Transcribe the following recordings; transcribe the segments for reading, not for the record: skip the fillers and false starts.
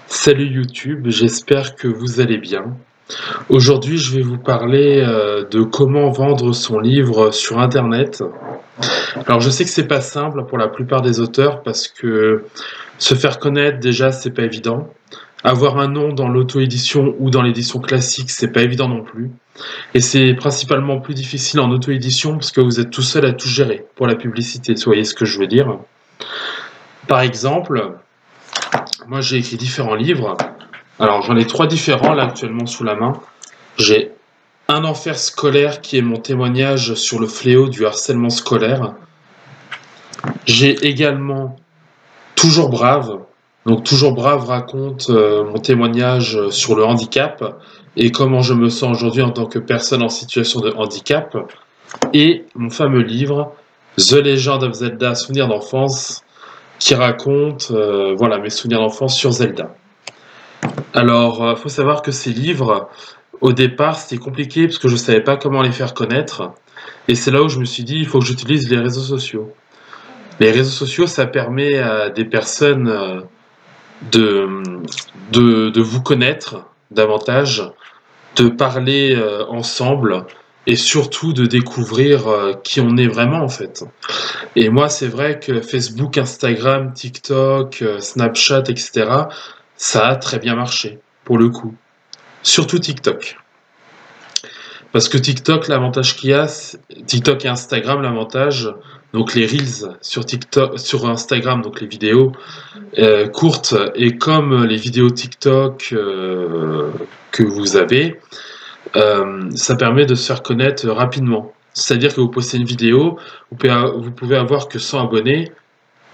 Salut YouTube, j'espère que vous allez bien. Aujourd'hui, je vais vous parler de comment vendre son livre sur Internet. Alors, je sais que c'est pas simple pour la plupart des auteurs parce que se faire connaître, déjà, c'est pas évident. Avoir un nom dans l'auto-édition ou dans l'édition classique, c'est pas évident non plus. Et c'est principalement plus difficile en auto-édition parce que vous êtes tout seul à tout gérer pour la publicité, vous voyez ce que je veux dire. Par exemple, moi j'ai écrit différents livres. Alors j'en ai 3 différents là actuellement sous la main. J'ai Un enfer scolaire qui est mon témoignage sur le fléau du harcèlement scolaire. J'ai également Toujours brave. Donc Toujours brave raconte mon témoignage sur le handicap et comment je me sens aujourd'hui en tant que personne en situation de handicap. Et mon fameux livre The Legend of Zelda, souvenirs d'enfance, qui raconte voilà, mes souvenirs d'enfance sur Zelda. Alors, faut savoir que ces livres, au départ, c'était compliqué parce que je savais pas comment les faire connaître. Et c'est là où je me suis dit, il faut que j'utilise les réseaux sociaux. Les réseaux sociaux, ça permet à des personnes de, de vous connaître davantage, de parler ensemble et surtout de découvrir qui on est vraiment en fait. Et moi, c'est vrai que Facebook, Instagram, TikTok, Snapchat, etc., ça a très bien marché, pour le coup. Surtout TikTok. Parce que TikTok, l'avantage qu'il y a, TikTok et Instagram, l'avantage, donc les Reels sur TikTok, sur Instagram, donc les vidéos courtes, et comme les vidéos TikTok que vous avez, ça permet de se faire connaître rapidement. C'est-à-dire que vous postez une vidéo, vous pouvez avoir que 100 abonnés,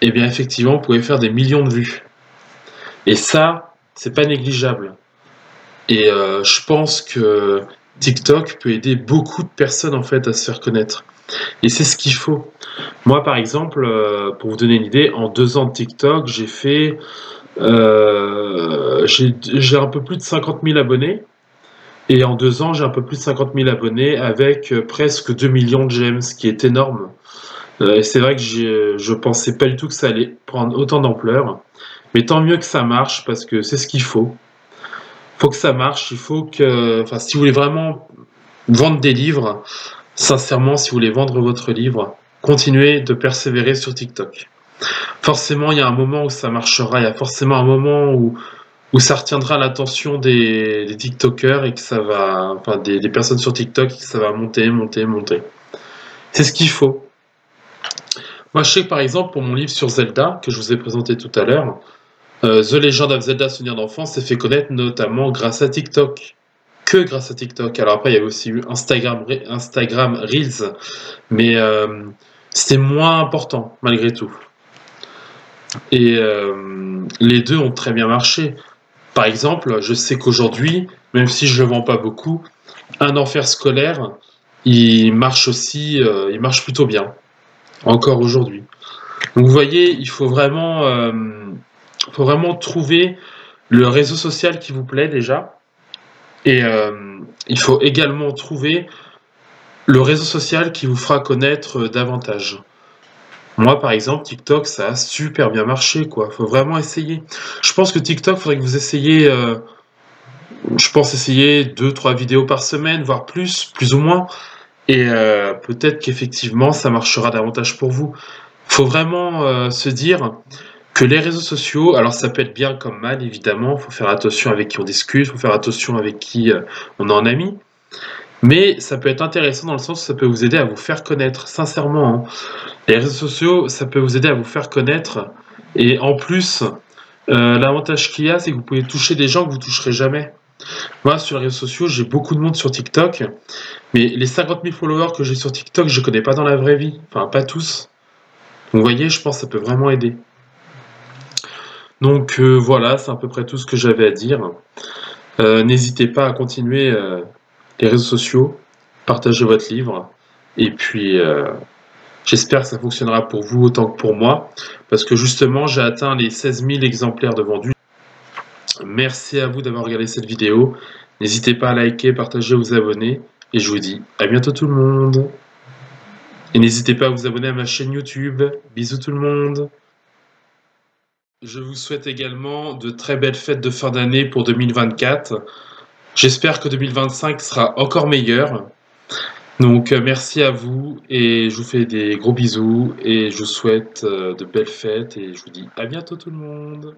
et bien effectivement, vous pouvez faire des millions de vues. Et ça, c'est pas négligeable. Et je pense que TikTok peut aider beaucoup de personnes en fait à se faire connaître. Et c'est ce qu'il faut. Moi, par exemple, pour vous donner une idée, en 2 ans de TikTok, j'ai un peu plus de 50 000 abonnés. Et en 2 ans, j'ai un peu plus de 50 000 abonnés avec presque 2 millions de j'aime, ce qui est énorme. Et c'est vrai que je pensais pas du tout que ça allait prendre autant d'ampleur. Mais tant mieux que ça marche parce que c'est ce qu'il faut. Faut que ça marche, il faut que, enfin, si vous voulez vraiment vendre des livres, sincèrement, si vous voulez vendre votre livre, continuez de persévérer sur TikTok. Forcément, il y a un moment où ça marchera, il y a forcément un moment où ça retiendra l'attention des TikTokers et que ça va, enfin, des personnes sur TikTok et que ça va monter, monter, monter. C'est ce qu'il faut. Moi, je sais que par exemple, pour mon livre sur Zelda, que je vous ai présenté tout à l'heure, The Legend of Zelda Souvenir d'enfance s'est fait connaître notamment grâce à TikTok. Que grâce à TikTok. Alors après, il y avait aussi eu Instagram Reels, mais c'était moins important malgré tout. Et les deux ont très bien marché. Par exemple, je sais qu'aujourd'hui, même si je ne le vends pas beaucoup, Un enfer scolaire, il marche aussi, il marche plutôt bien, encore aujourd'hui. Donc vous voyez, faut vraiment trouver le réseau social qui vous plaît déjà, et il faut également trouver le réseau social qui vous fera connaître davantage. Moi, par exemple, TikTok, ça a super bien marché, quoi. Faut vraiment essayer. Je pense que TikTok, faudrait que vous essayiez, je pense essayer 2, 3 vidéos par semaine, voire plus ou moins. Et peut-être qu'effectivement, ça marchera davantage pour vous. Faut vraiment se dire que les réseaux sociaux, alors ça peut être bien comme mal, évidemment. Faut faire attention avec qui on discute, faut faire attention avec qui on est en ami. Mais ça peut être intéressant dans le sens où ça peut vous aider à vous faire connaître, sincèrement, hein. Les réseaux sociaux, ça peut vous aider à vous faire connaître. Et en plus, l'avantage qu'il y a, c'est que vous pouvez toucher des gens que vous toucherez jamais. Moi, sur les réseaux sociaux, j'ai beaucoup de monde sur TikTok, mais les 50 000 followers que j'ai sur TikTok, je connais pas dans la vraie vie. Enfin, pas tous. Donc, vous voyez, je pense que ça peut vraiment aider. Donc, voilà, c'est à peu près tout ce que j'avais à dire. N'hésitez pas à continuer les réseaux sociaux, partagez votre livre, et puis j'espère que ça fonctionnera pour vous autant que pour moi, parce que justement, j'ai atteint les 16 000 exemplaires de vendus. Merci à vous d'avoir regardé cette vidéo. N'hésitez pas à liker, partager, vous abonner. Et je vous dis à bientôt tout le monde. Et n'hésitez pas à vous abonner à ma chaîne YouTube. Bisous tout le monde. Je vous souhaite également de très belles fêtes de fin d'année pour 2024. J'espère que 2025 sera encore meilleur. Donc, merci à vous et je vous fais des gros bisous et je vous souhaite de belles fêtes et je vous dis à bientôt tout le monde.